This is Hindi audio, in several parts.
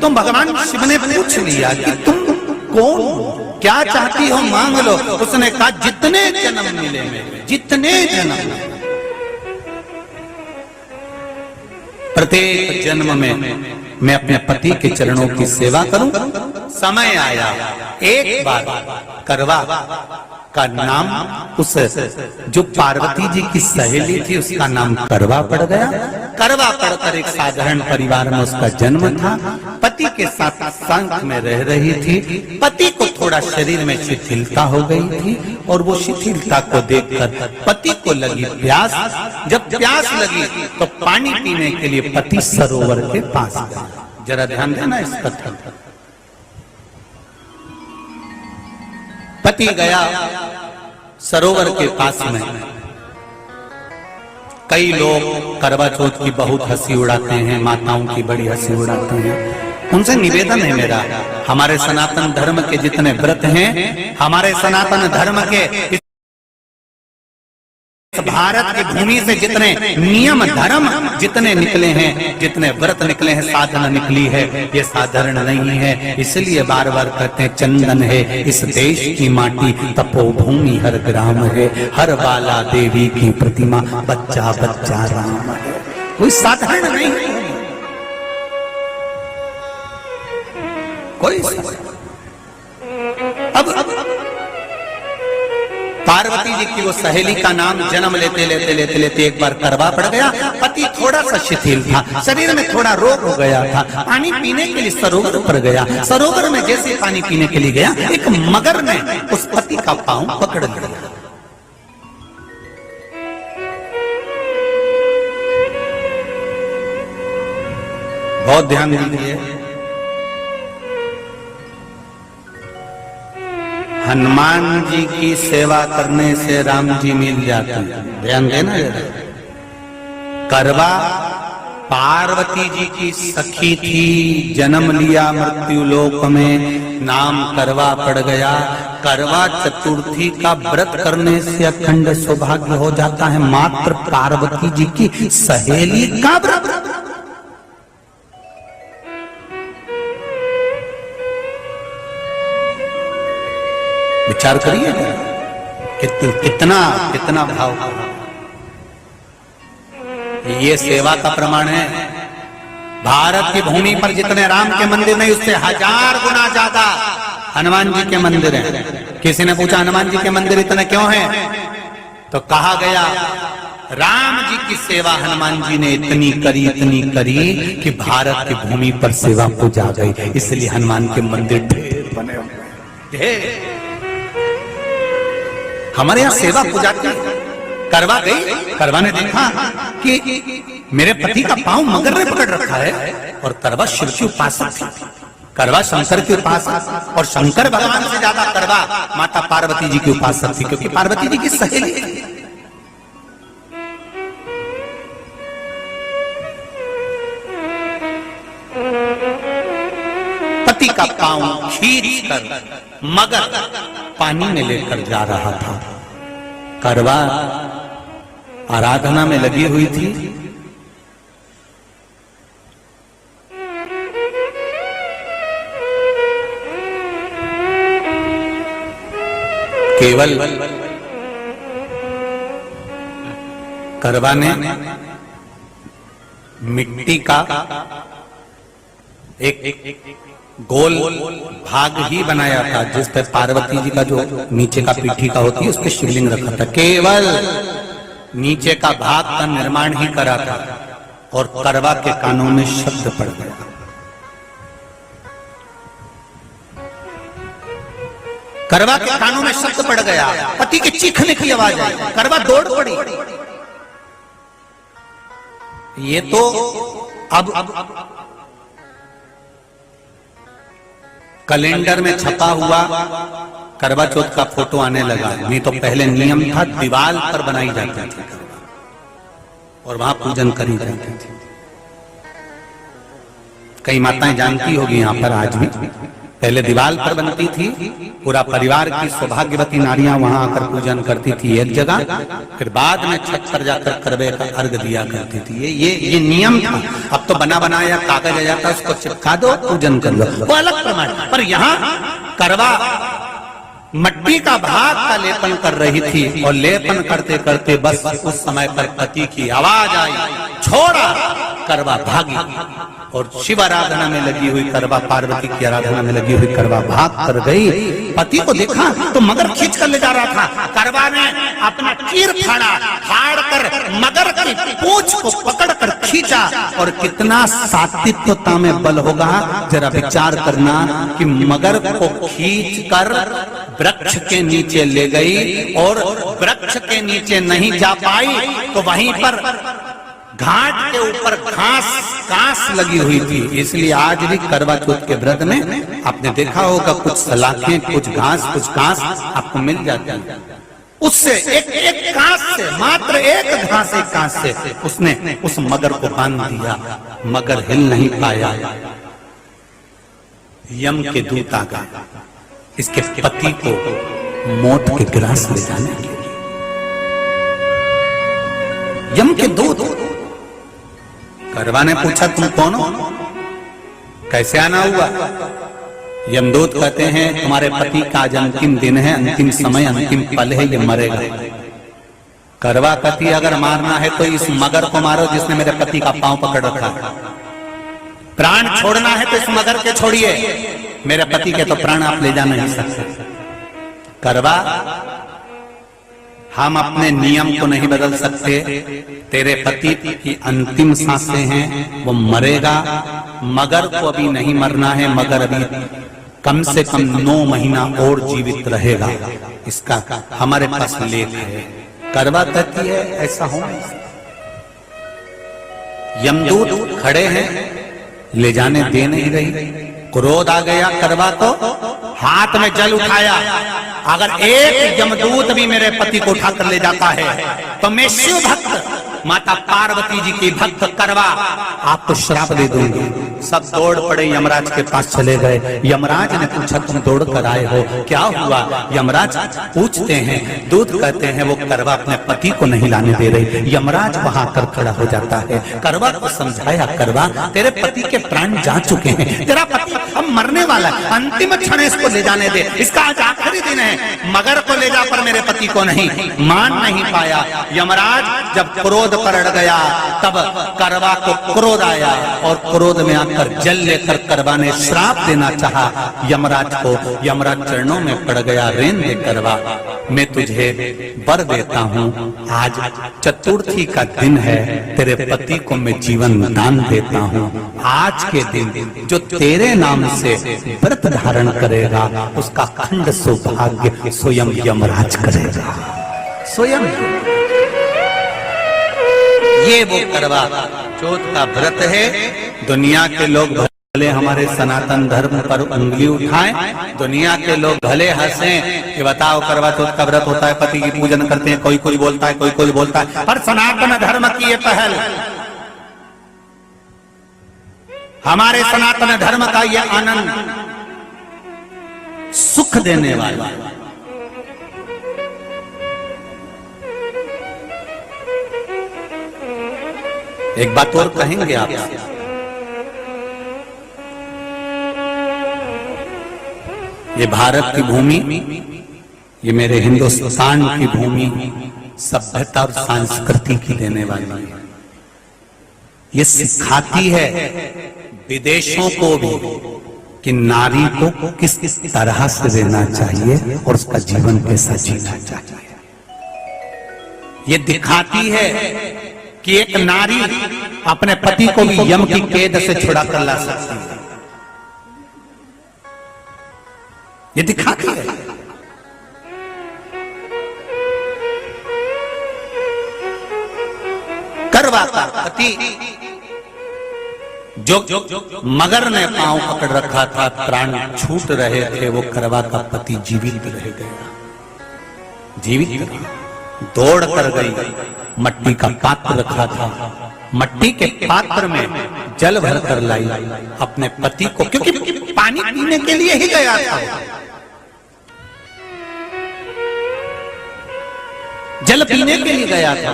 तो भगवान शिव ने पूछ लिया कि तुम कौन, क्या चाहती हो मांग लो। उसने कहा जितने जन्म मिले मेरे, जितने जन्म, प्रत्येक जन्म में मैं अपने पति के चरणों की सेवा करूं। समय आया, एक बार करवा का नाम, उस जो पार्वती जी की सहेली थी उसका नाम करवा पड़ गया। करवा पड़कर एक साधारण परिवार में उसका जन्म था। पति के साथ संग में रह रही थी। पति को थोड़ा शरीर में शिथिलता हो गई थी और वो शिथिलता को देखकर पति को लगी प्यास। जब प्यास लगी तो पानी पीने के लिए पति सरोवर के पास गया। जरा ध्यान देना इस कथा पर। पति गया सरोवर के पास में। कई लोग करवा चौथ की बहुत हंसी उड़ाते हैं, माताओं की बड़ी हंसी उड़ाते हैं। उनसे निवेदन है मेरा, हमारे सनातन धर्म के जितने व्रत हैं, हमारे सनातन धर्म के भारत की भूमि से जितने नियम धर्म जितने निकले हैं, जितने व्रत निकले हैं, साधना निकली है, ये साधारण नहीं है। इसलिए बार बार कहते हैं चंदन है इस देश की माटी, तपोभूमि हर ग्राम है, हर बाला देवी की प्रतिमा, बच्चा बच्चा राम है। कोई साधारण नहीं है, कोई अब पार्वती जी की वो सहेली का नाम जन्म लेते लेते लेते लेते एक बार करवा पड़ गया। पति थोड़ा सा शिथिल था, शरीर में थोड़ा रोग हो गया था। पानी पीने के लिए सरोवर पर गया। सरोवर में जैसे पानी पीने के लिए गया, एक मगर ने उस पति का पांव पकड़ लिया। बहुत ध्यान दीजिए, हनुमान जी की सेवा करने से राम जी मिल जाते हैं। ध्यान देना जरा। करवा पार्वती जी की सखी थी, जन्म लिया मृत्यु लोक में, नाम करवा पड़ गया। करवा चतुर्थी का व्रत करने से अखंड सौभाग्य हो जाता है। मात्र पार्वती जी की सहेली का व्रत। विचार करिए कितना कितना भाव। ये सेवा का प्रमाण है। भारत की भूमि पर जितने राम के मंदिर नहीं, उससे 1000 गुना ज्यादा हनुमान जी के मंदिर हैं। किसी ने पूछा हनुमान जी के मंदिर इतने क्यों हैं, तो कहा गया राम जी की सेवा हनुमान जी ने इतनी करी कि भारत की भूमि पर सेवा पूजा गई। इसलिए हनुमान के मंदिर ढेर बने ढेर। हमारे यहाँ सेवा पूजा की। करवा गई, करवा ने देखा कि मेरे पति का पांव मगर ने पकड़ रखा है, और करवा शिव की उपासक थी। करवा शंकर की उपासक, और शंकर भगवान से ज्यादा करवा माता पार्वती जी की उपासक थी, क्योंकि पार्वती जी की सहेली थी। पति का पांव खींच कर मगर पानी में लेकर जा रहा था। करवा आराधना में लगी हुई थी। केवल करवा ने मिट्टी का एक गोल भाग ही बनाया था, जिस पर पार्वती जी का जो नीचे का पीठी का होती है उस पर शिवलिंग रखा था। केवल नीचे का भाग का निर्माण ही करा था, और करवा के कानों में शब्द पड़ गया। करवा के कानों में शब्द पड़ गया, पति के चीखने की आवाज आई। करवा दौड़ पड़ी। ये तो अब कैलेंडर में छपा हुआ करवा चौथ का फोटो आने लगा। नहीं तो पहले नियम था दीवार पर बनाई जाती थी और वहां पूजन करी जाती थी। कई माताएं जानती होगी यहाँ पर आज भी, पहले दीवार पर बनती थी, पूरा परिवार की सौभाग्यवती नारियां वहां आकर पूजन करती थी एक जगह, फिर बाद में छत पर जाकर करवे का अर्घ दिया करती थी। ये नियम था। अब तो बना बनाया कागज आ जाता, उसको चिपका दो, पूजन कर लो, वो अलग प्रमाण। पर यहाँ करवा मट्टी का भाग का लेपन कर रही थी, और लेपन करते करते बस उस समय पर पति की आवाज आई, छोड़ा, करवा भागी। और शिव आराधना में लगी हुई करवा, पार्वती की आराधना में लगी हुई करवा भाग कर गई। पति को देखा तो मगर खींच कर ले जा रहा था। करवा ने अपना चीर फाड़ा, फाड़ कर मगर की पूंछ को पकड़ कर खींचा। और कितना सात्विकता में बल होगा, जरा विचार करना कि मगर को खींच कर वृक्ष के नीचे ले गई, और वृक्ष के नीचे नहीं जा पाई तो वहीं पर घाट के ऊपर घास लगी हुई थी। इसलिए आज भी करवा चौथ के व्रत में आपने देखा होगा कुछ सलाखें, कुछ घास आपको मिल जाती है। उससे एक घास से, मात्र एक घास से उसने उस मगर को बांध दिया। मगर हिल नहीं पाया। यम के दूत आ गए इसके पति को मौत के ग्रास ले जाने के लिए। यम के दूत। करवा ने पूछा तुम कौन हो, कैसे आना हुआ? यमदूत कहते हैं तुम्हारे पति का आज अंतिम दिन है, अंतिम समय, अंतिम पल है, ये मरेगा। करवा कहती अगर मारना है तो इस मगर को मारो जिसने मेरे पति का पांव पकड़ रखा। प्राण छोड़ना है तो इस मगर के छोड़िए, मेरे पति के तो प्राण आप ले जा नहीं सकते। करवा, हम अपने नियम को नहीं बदल सकते। तेरे पति की अंतिम सांसें हैं, वो मरेगा। मगर को अभी नहीं मरना है, मगर अभी कम से कम 9 महीना और जीवित रहेगा। इसका हमारे पास लेख है। करवा कहती है ऐसा हो। यमदूत खड़े हैं, ले जाने दे नहीं रही। क्रोध आ गया करवा को, हाथ में जल उठाया। अगर एक यमदूत भी मेरे पति को उठाकर ले जाता है तो मैं शिव भक्त माता पार्वती जी की भक्त करवा आपको श्राप दे दूंगी। सब दौड़ पड़े, यमराज के पास चले गए। यमराज ने पूछा तुम दौड़ कर आए हो, क्या हुआ? यमराज पूछते हैं, दूत कहते हैं वो करवा अपने पति को नहीं लाने दे रही। यमराज वहां कर खड़ा हो जाता है। करवा को समझाया, करवा तेरे पति के प्राण जा चुके हैं, तेरा पति अब मरने वाला है, अंतिम क्षण इसको ले जाने दे, इसका आज आखिरी दिन है। मगर को ले जा पर मेरे पति को नहीं। मान नहीं पाया। यमराज जब क्रोध पर अड़ गया तब करवा को क्रोध आया, और क्रोध में आकर जल लेकर करवा ने श्राप देना चाहा यमराज को। यमराज चरणों में पड़ गया, रेन दे करवा, मैं तुझे वर देता हूँ। आज चतुर्थी का दिन है, तेरे पति को मैं जीवन दान देता हूँ। आज के दिन जो तेरे नाम से व्रत धारण करेगा उसका खंड सौभाग्य स्वयं यमराज करेगा। स्वयं ये वो करवा चौथ का व्रत है। दुनिया के लोग भले हमारे सनातन धर्म पर उंगली उठाएं, दुनिया के लोग भले हंसें कि बताओ करवा चौथ का व्रत होता है, पति की पूजन करते हैं, कोई कोई बोलता है, कोई कोई बोलता है, पर सनातन धर्म की ये पहल, हमारे सनातन धर्म का ये आनंद सुख देने वाला। एक बात और कहेंगे आपसे, ये भारत की भूमि, ये मेरे हिंदुस्तान की भूमि सभ्यता और संस्कृति की देने वाली है। ये सिखाती है विदेशों को भी कि नारी को किस तरह से रहना चाहिए और उसका जीवन कैसा जीना चाहिए। ये दिखाती है कि एक नारी अपने पति को भी यम की कैद से छुड़ा कर ला सकती है। ये दिखाती है। करवा का पति जो मगर ने पांव पकड़ रखा था, प्राण छूट रहे थे, वो करवा का पति जीवित रह गया। जीवित दौड़ कर गई, मट्टी का पात्र रखा था, मट्टी के पात्र में जल भर कर लाई अपने पति को, क्योंकि पानी पीने के लिए ही गया था, जल पीने के लिए गया था।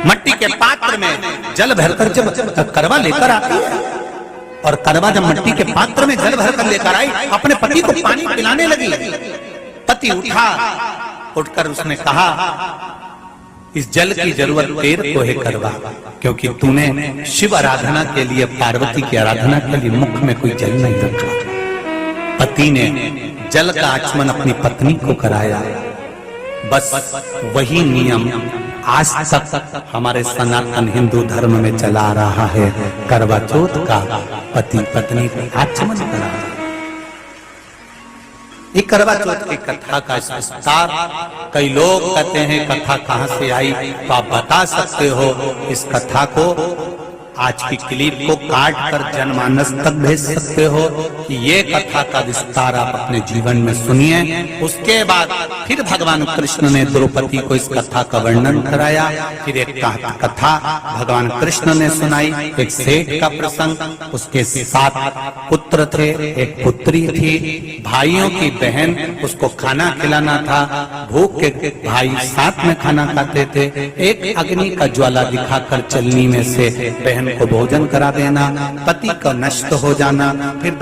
मट्टी के पात्र में जल भरकर जब करवा लेकर आती है, और करवा जब मट्टी के पात्र में जल भरकर लेकर आई, अपने पति को पानी पिलाने लगी। पति उठा, उठकर उसने कहा, इस जल की जरूरत तेरे को है करवा, क्योंकि तूने शिव आराधना के लिए, पार्वती की आराधना के लिए मुख में कोई जल नहीं रखा। पति ने जल का आचमन अपनी पत्नी को कराया। बस वही नियम आज तक हमारे सनातन हिंदू धर्म में चला आ रहा है। करवा चौथ का पति पत्नी को आचमन कराया। ये करवा चौथ की कथा का विस्तार, कई लोग कहते हैं कथा कहां से आई, तो आप बता सकते हो इस कथा को। आज की क्लिप को काट कर जनमानस तक भेज सकते हो कि ये कथा का विस्तार आप अपने जीवन में सुनिए। उसके बाद फिर भगवान कृष्ण ने द्रौपदी को इस कथा का वर्णन कराया। फिर एक कथा भगवान कृष्ण ने सुनाई, एक सेठ का प्रसंग, उसके 7 पुत्र थे, एक पुत्री थी, भाइयों की बहन, उसको खाना खिलाना था, भूख के भाई साथ में खाना खाते थे। एक अग्नि का ज्वाला दिखाकर चलनी में से बहन को भोजन करा देना, पति का नष्ट हो जाना, फिर